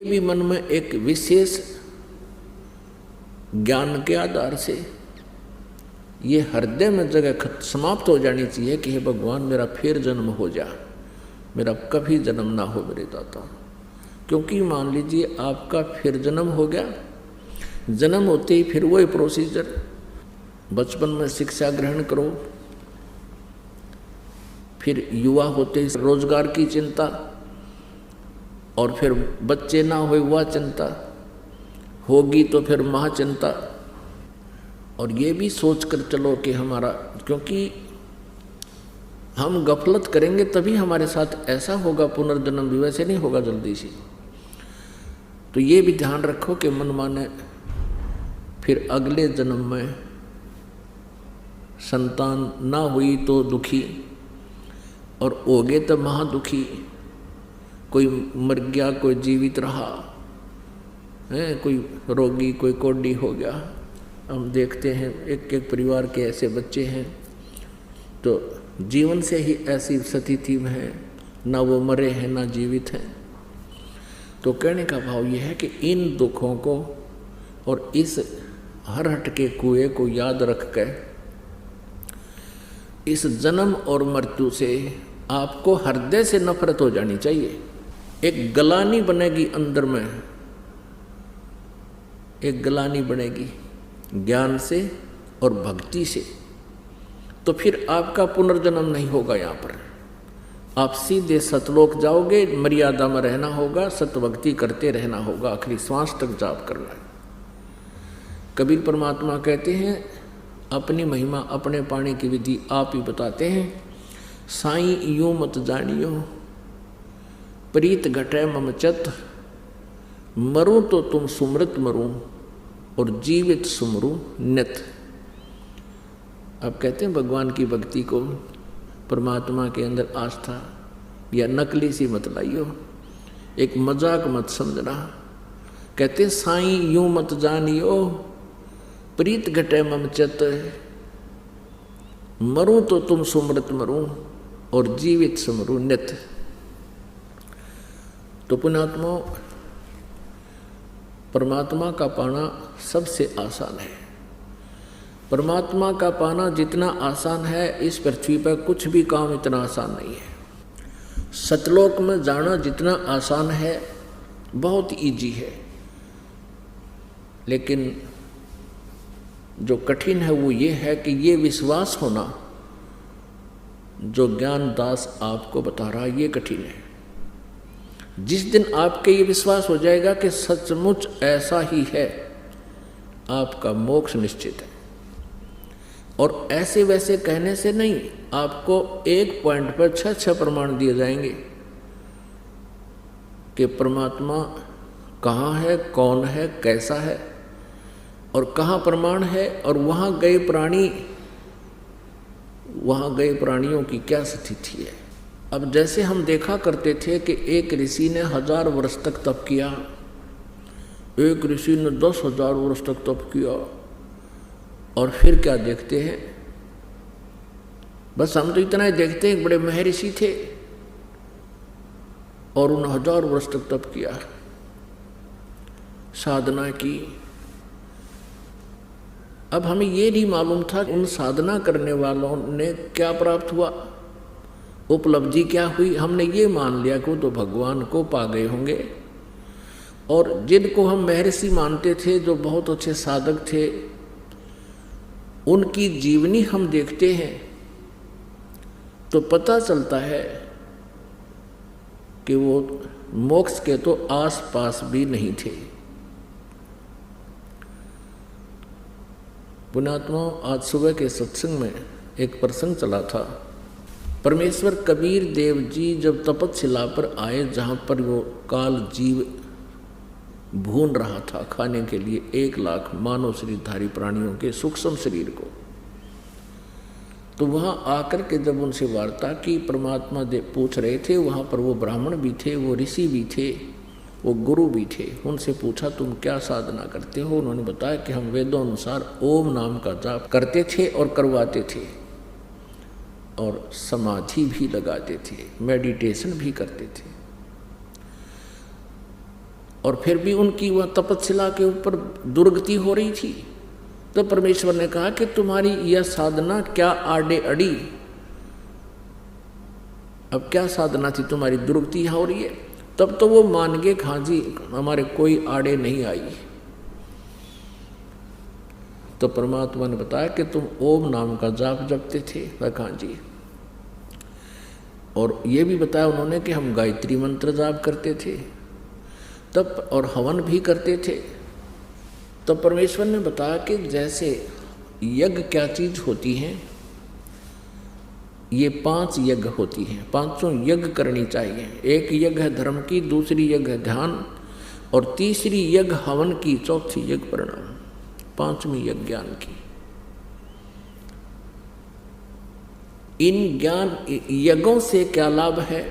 भी मन में एक विशेष ज्ञान के आधार से ये हृदय में जगह समाप्त हो जानी चाहिए कि हे भगवान मेरा फिर जन्म हो जा, मेरा कभी जन्म ना हो मेरे दाता। क्योंकि मान लीजिए आपका फिर जन्म हो गया, जन्म होते ही फिर वही प्रोसीजर, बचपन में शिक्षा ग्रहण करो, फिर युवा होते ही रोजगार की चिंता, और फिर बच्चे ना हो वह चिंता होगी तो फिर महाचिंता। और ये भी सोच कर चलो कि हमारा, क्योंकि हम गफलत करेंगे तभी हमारे साथ ऐसा होगा, पुनर्जन्म भी वैसे नहीं होगा जल्दी से। तो ये भी ध्यान रखो कि मन माने फिर अगले जन्म में संतान ना हुई तो दुखी, और हो गए तो महादुखी। कोई मर गया, कोई जीवित रहा है, कोई रोगी, कोई कोढ़ी हो गया। हम देखते हैं एक एक परिवार के ऐसे बच्चे हैं तो जीवन से ही ऐसी स्थिति में है, ना वो मरे हैं ना जीवित हैं। तो कहने का भाव ये है कि इन दुखों को और इस हरहट के कुएं को याद रख कर इस जन्म और मृत्यु से आपको हृदय से नफरत हो जानी चाहिए। एक गलानी बनेगी अंदर में, एक गलानी बनेगी ज्ञान से और भक्ति से, तो फिर आपका पुनर्जन्म नहीं होगा। यहाँ पर आप सीधे सतलोक जाओगे, मर्यादा में रहना होगा, सतभक्ति करते रहना होगा, आखिरी श्वास तक जाप करना है। कबीर परमात्मा कहते हैं अपनी महिमा अपने पाने की विधि आप ही बताते हैं। साईं यूं मत जानियो प्रीत घटे मम चत, मरूं तो तुम सुमृत मरूं और जीवित सुमरूं नित। अब कहते हैं भगवान की भक्ति को, परमात्मा के अंदर आस्था या नकली सी मत लाइयो, एक मजाक मत समझना। कहते हैं साईं यूं मत जानियो प्रीत घटे मम चत, मरूं तो तुम सुमृत मरूं और जीवित सुमरूं नित। तो पुण्यात्मा, परमात्मा का पाना सबसे आसान है। परमात्मा का पाना जितना आसान है, इस पृथ्वी पर कुछ भी काम इतना आसान नहीं है। सतलोक में जाना जितना आसान है, बहुत इजी है, लेकिन जो कठिन है वो ये है कि ये विश्वास होना जो ज्ञान दास आपको बता रहा है, ये कठिन है। जिस दिन आपके ये विश्वास हो जाएगा कि सचमुच ऐसा ही है, आपका मोक्ष निश्चित है। और ऐसे वैसे कहने से नहीं, आपको एक पॉइंट पर 6 प्रमाण दिए जाएंगे कि परमात्मा कहाँ है, कौन है, कैसा है और कहाँ प्रमाण है, और वहाँ गए प्राणियों की क्या स्थिति है। अब जैसे हम देखा करते थे कि एक ऋषि ने 1000 वर्ष तक तप किया, एक ऋषि ने 10,000 वर्ष तक तप किया, और फिर क्या देखते हैं, बस हम तो इतना ही देखते हैं, बड़े महर्षि थे और उन 1000 वर्ष तक तप किया, साधना की। अब हमें ये नहीं मालूम था उन साधना करने वालों ने क्या प्राप्त हुआ, उपलब्धि क्या हुई। हमने ये मान लिया कि वो तो भगवान को पा गए होंगे, और जिनको हम महर्षि मानते थे, जो बहुत अच्छे साधक थे, उनकी जीवनी हम देखते हैं तो पता चलता है कि वो मोक्ष के तो आस पास भी नहीं थे। पुण्यात्मा, आज सुबह के सत्संग में एक प्रसंग चला था। परमेश्वर कबीर देव जी जब तपस्या पर आए, जहाँ पर वो काल जीव भून रहा था खाने के लिए 1 लाख मानव शरीरधारी प्राणियों के सूक्ष्म शरीर को, तो वहाँ आकर के जब उनसे वार्ता की, परमात्मा पूछ रहे थे, वहाँ पर वो ब्राह्मण भी थे, वो ऋषि भी थे, वो गुरु भी थे। उनसे पूछा तुम क्या साधना करते हो? उन्होंने बताया कि हम वेदों अनुसार ओम नाम का जाप करते थे और करवाते थे, और समाधि भी लगाते थे, मेडिटेशन भी करते थे। और फिर भी उनकी वह तपस्या के ऊपर दुर्गति हो रही थी। तो परमेश्वर ने कहा कि तुम्हारी यह साधना क्या आड़े अड़ी, अब क्या साधना थी, तुम्हारी दुर्गति यहाँ हो रही है। तब तो वो मान गए, हाँ जी हमारे कोई आड़े नहीं आई। तो परमात्मा ने बताया कि तुम ओम नाम का जाप जपते थे, हाँ जी। और ये भी बताया उन्होंने कि हम गायत्री मंत्र जाप करते थे तब, और हवन भी करते थे। तो परमेश्वर ने बताया कि जैसे यज्ञ क्या चीज होती है, ये 5 यज्ञ होती हैं, 5 यज्ञ करनी चाहिए। एक यज्ञ है धर्म की, दूसरी यज्ञ है ध्यान, और तीसरी यज्ञ हवन की, चौथी यज्ञ प्रणाम, 5वीं यज्ञ ज्ञान की। इन ज्ञान यज्ञों से क्या लाभ है?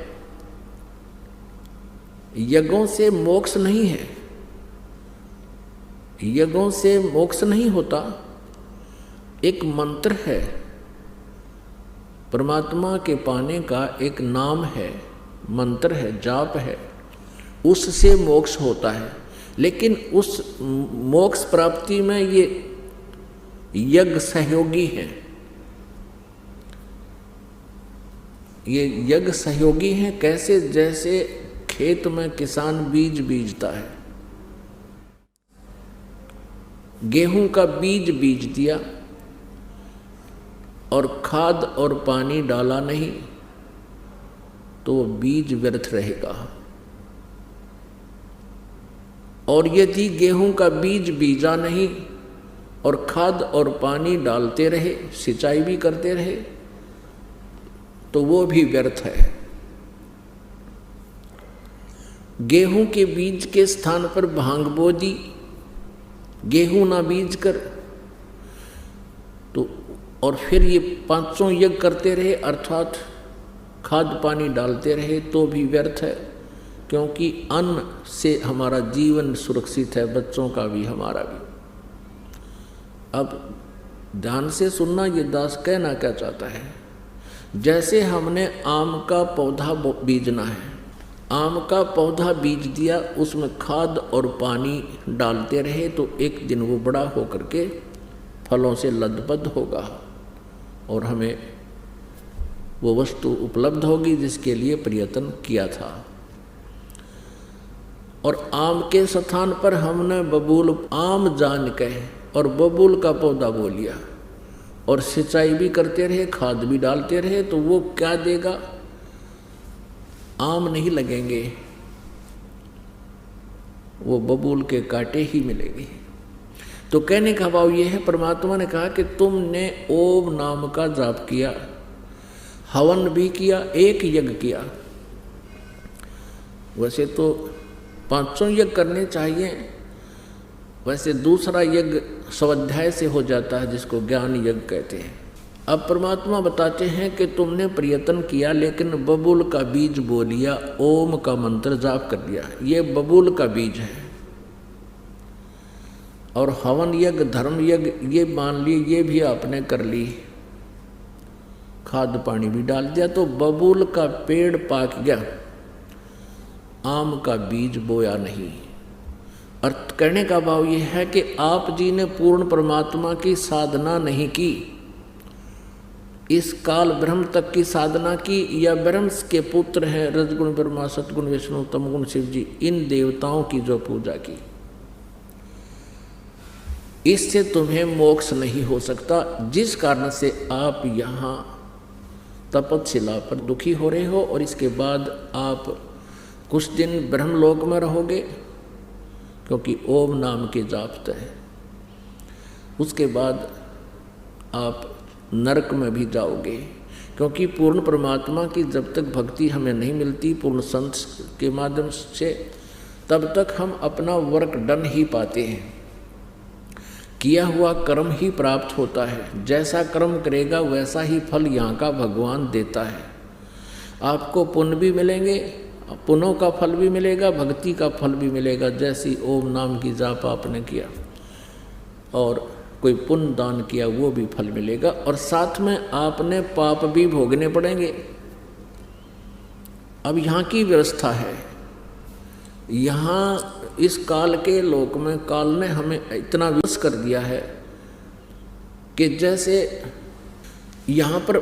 यज्ञों से मोक्ष नहीं है, यज्ञों से मोक्ष नहीं होता। एक मंत्र है, परमात्मा के पाने का एक नाम है, मंत्र है, जाप है, उससे मोक्ष होता है। लेकिन उस मोक्ष प्राप्ति में ये यज्ञ सहयोगी हैं, ये यज्ञ सहयोगी हैं। कैसे? जैसे खेत में किसान बीज बीजता है, गेहूं का बीज बीज दिया और खाद और पानी डाला नहीं तो वो बीज व्यर्थ रहेगा। और यदि गेहूं का बीज बीजा नहीं और खाद और पानी डालते रहे, सिंचाई भी करते रहे, तो वो भी व्यर्थ है। गेहूं के बीज के स्थान पर भांग बो दी, गेहूं ना बीज कर, तो और फिर ये 5 यज्ञ करते रहे, अर्थात खाद पानी डालते रहे, तो भी व्यर्थ है। क्योंकि अन्न से हमारा जीवन सुरक्षित है, बच्चों का भी हमारा भी। अब ध्यान से सुनना, ये दास कहना क्या चाहता है। जैसे हमने आम का पौधा बीजना है, आम का पौधा बीज दिया, उसमें खाद और पानी डालते रहे, तो एक दिन वो बड़ा होकर के फलों से लदबद होगा और हमें वो वस्तु उपलब्ध होगी जिसके लिए प्रयत्न किया था। और आम के स्थान पर हमने बबूल आम जान के और बबूल का पौधा बो लिया और सिंचाई भी करते रहे, खाद भी डालते रहे, तो वो क्या देगा? आम नहीं लगेंगे, वो बबूल के कांटे ही मिलेंगे। तो कहने का भाव ये है, परमात्मा ने कहा कि तुमने ओम नाम का जाप किया, हवन भी किया, एक यज्ञ किया। वैसे तो 5 यज्ञ करने चाहिए, वैसे दूसरा यज्ञ स्वाध्याय से हो जाता है, जिसको ज्ञान यज्ञ कहते हैं। अब परमात्मा बताते हैं कि तुमने प्रयत्न किया, लेकिन बबूल का बीज बो लिया, ओम का मंत्र जाप कर दिया, ये बबूल का बीज है। और हवन यज्ञ, धर्म यज्ञ, ये मान लिए, ये भी आपने कर ली, खाद पानी भी डाल दिया, तो बबूल का पेड़ पाक गया, आम का बीज बोया नहीं। अर्थ कहने का भाव यह है कि आप जी ने पूर्ण परमात्मा की साधना नहीं की, इस काल ब्रह्म तक की साधना की, या ब्रह्म के पुत्र हैं रजगुण ब्रह्मा, सतगुण विष्णु, तमगुण शिव जी, इन देवताओं की जो पूजा की, इससे तुम्हें मोक्ष नहीं हो सकता। जिस कारण से आप यहाँ तपस्या पर दुखी हो रहे हो, और इसके बाद आप कुछ दिन ब्रह्मलोक में रहोगे, क्योंकि ओम नाम के जाप है। उसके बाद आप नरक में भी जाओगे, क्योंकि पूर्ण परमात्मा की जब तक भक्ति हमें नहीं मिलती पूर्ण संत के माध्यम से, तब तक हम अपना वर्क डन ही पाते हैं, किया हुआ कर्म ही प्राप्त होता है। जैसा कर्म करेगा वैसा ही फल यहाँ का भगवान देता है। आपको पुण्य भी मिलेंगे, पुण्यों का फल भी मिलेगा, भक्ति का फल भी मिलेगा। जैसी ओम नाम की जाप आपने किया और कोई पुण्य दान किया, वो भी फल मिलेगा, और साथ में आपने पाप भी भोगने पड़ेंगे। अब यहाँ की व्यवस्था है, यहाँ इस काल के लोक में काल ने हमें इतना विवश कर दिया है कि जैसे यहाँ पर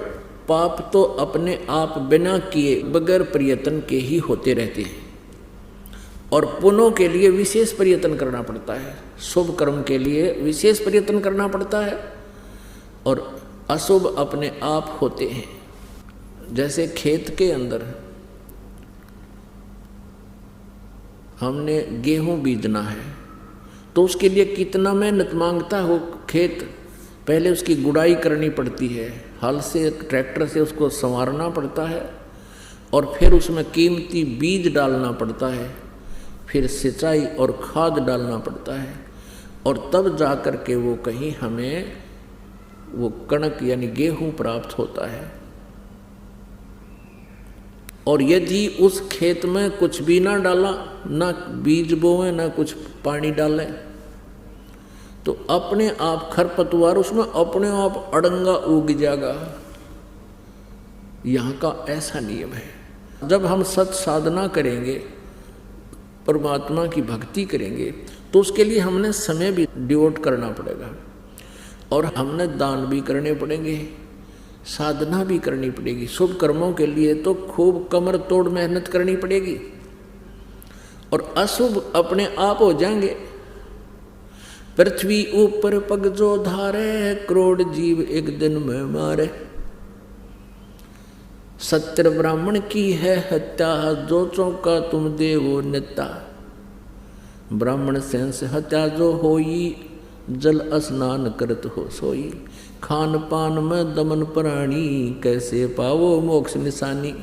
पाप तो अपने आप बिना किए बगैर प्रयत्न के ही होते रहते हैं, और पुण्यों के लिए विशेष प्रयत्न करना पड़ता है, शुभ कर्म के लिए विशेष प्रयत्न करना पड़ता है, और अशुभ अपने आप होते हैं। जैसे खेत के अंदर हमने गेहूं बीजना है तो उसके लिए कितना मेहनत मांगता हो खेत। पहले उसकी गुड़ाई करनी पड़ती है, हल से ट्रैक्टर से उसको संवारना पड़ता है, और फिर उसमें कीमती बीज डालना पड़ता है, फिर सिंचाई और खाद डालना पड़ता है, और तब जा कर के वो कहीं हमें वो कणक यानी गेहूं प्राप्त होता है। और यदि उस खेत में कुछ भी ना डाला, ना बीज बोए ना कुछ पानी डाले, तो अपने आप खरपतवार उसमें अपने आप अड़ंगा उग जाएगा। यहाँ का ऐसा नियम है। जब हम सत साधना करेंगे, परमात्मा की भक्ति करेंगे, तो उसके लिए हमने समय भी डिवोट करना पड़ेगा, और हमने दान भी करने पड़ेंगे, साधना भी करनी पड़ेगी। शुभ कर्मों के लिए तो खूब कमर तोड़ मेहनत करनी पड़ेगी, और अशुभ अपने आप हो जाएंगे। पृथ्वी ऊपर पग जो धारे, करोड़ जीव एक दिन में मारे। सत्य ब्राह्मण की है हत्या, जो चौका तुम देवो नेता। ब्राह्मण सेंस हत्या जो होई, जल स्नान करत हो सोई। खान पान में दमन प्राणी, कैसे पावो मोक्ष निशानी।